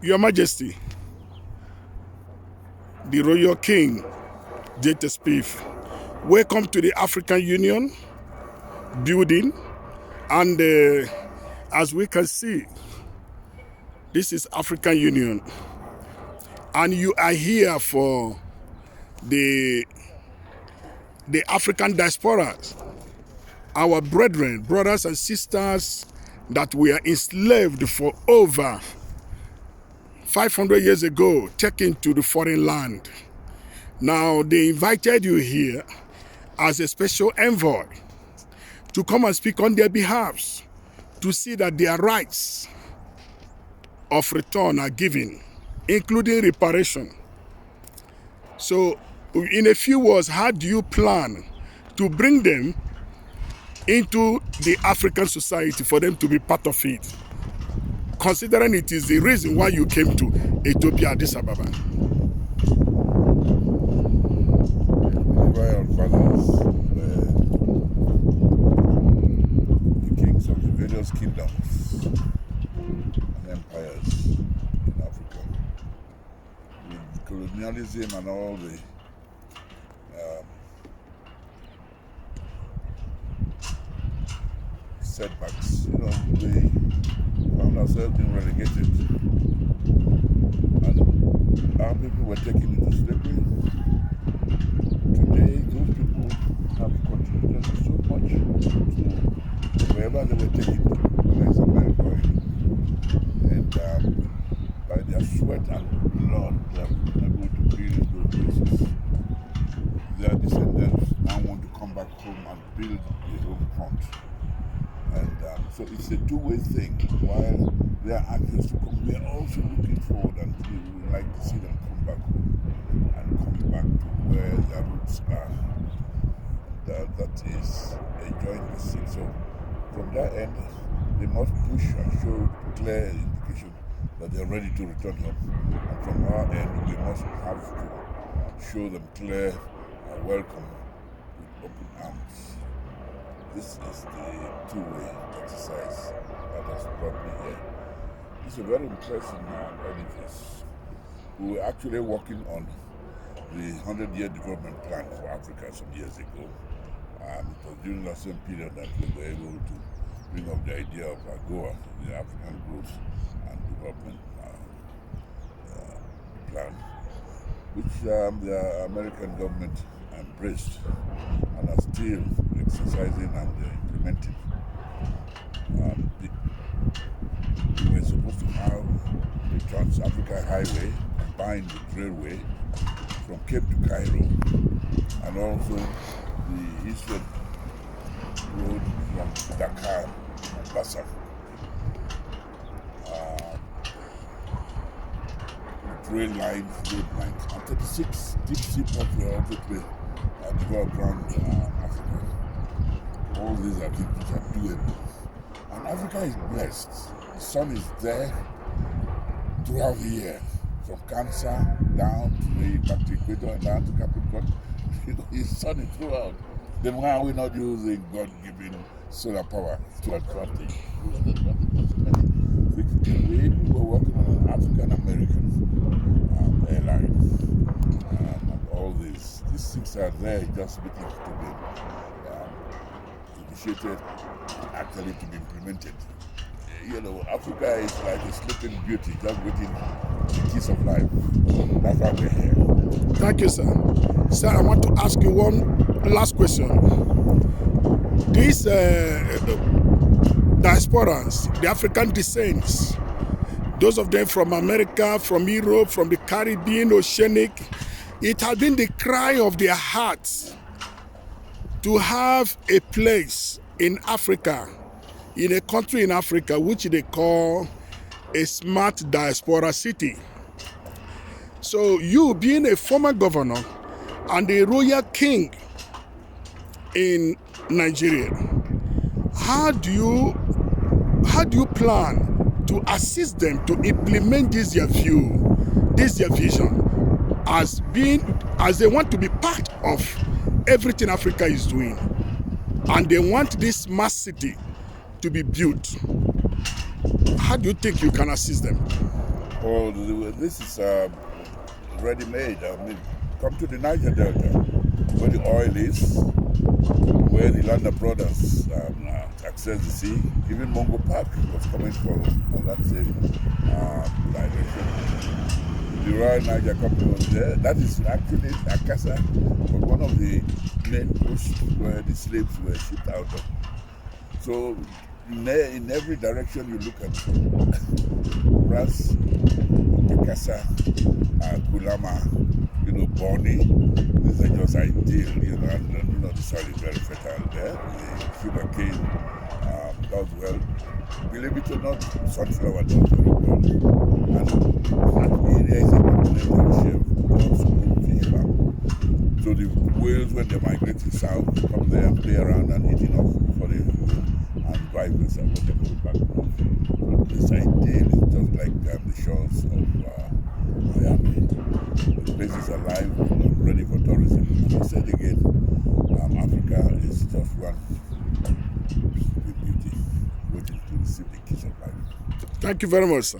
Your Majesty, the Royal King, Diete Spiff, welcome to the African Union building. And as we can see, this is African Union. And you are here for the African Diaspora, our brethren, brothers and sisters that were enslaved for over 500 years ago, taken to the foreign land. Now, they invited you here as a special envoy to come and speak on their behalf, to see that their rights of return are given, including reparation. So, in a few words, how do you plan to bring them into the African society for them to be part of it, considering it is the reason why you came to Ethiopia, Addis Ababa? Royal fathers, the kings of the various kingdoms and empires in Africa, with colonialism and all the setbacks, we found ourselves being relegated, and our people were taken into slavery. Today, those people have contributed so much to wherever they were taken to, whether it's America, and by their sweat and blood, they have been able to build those places. Their descendants now want to come back home and build their home front. And so it's a two-way thing. While they are anxious to come, we are also looking forward, and we would like to see them come back home and come back to where their roots are. That is enjoying the scene. So from that end, they must push and show clear indication that they are ready to return home. And from our end, we must have to show them clear welcome with open arms. This is the two-way exercise that has brought me here. It's a very interesting edifice. We were actually working on the 100-year development plan for Africa some years ago. It was during that same period that we were able to bring up the idea of AGOA, the African Growth and Development Plan, which the American government embraced and are still exercising and implementing. We were supposed to have the Trans-Africa Highway combined with railway from Cape to Cairo, and also the Eastern Road from Dakar to Mombasa. Rail lines, road lines, and 36 deep sea ports were also developed around Africa. All these are things which are doable. And Africa is blessed. The sun is there throughout the year, from Cancer down to back to Equator and down to Capricorn. It's sunny throughout. Then why are we not using God-given solar power to advantage? We were working on an African-American airline, and all these things are there just waiting to be initiated, actually to be implemented. Africa is like a sleeping beauty, just waiting for the keys of life. That's why we're here. Thank you, sir. Sir, I want to ask you one last question. These diasporans, the African descents, those of them from America, from Europe, from the Caribbean, Oceanic, it has been the cry of their hearts to have a place in Africa, in a country in Africa, which they call a smart diaspora city. So you being a former governor and a royal king in Nigeria, how do you plan to assist them to implement this their view, this their vision, as they want to be part of everything Africa is doing, and they want this smart city to be built? How do you think you can assist them? Oh, this is ready-made. I mean, come to the Niger Delta, where the oil is, where the Landa brothers access the sea. Even Mungo Park was coming from that same direction. The Royal Niger Company was there. That is actually Akasa, was one of the main posts where the slaves were shipped out of. So in every direction you look at, Ras, Akasa, Kulama, Boni, these are just ideal, and the soil is very fertile there. The sugar cane does well. Believe it or not, sunflower does very well. And that area is a continental shelf, also good fish farm. So the whales, when they migrate south, come there and play around and eat enough for the and drive this and when they go back north. So this ideal is just like the shores of Miami. The place is alive and ready for tourism. As I said again, Africa is just one beauty waiting to receive the kiss of life. Thank you very much, sir.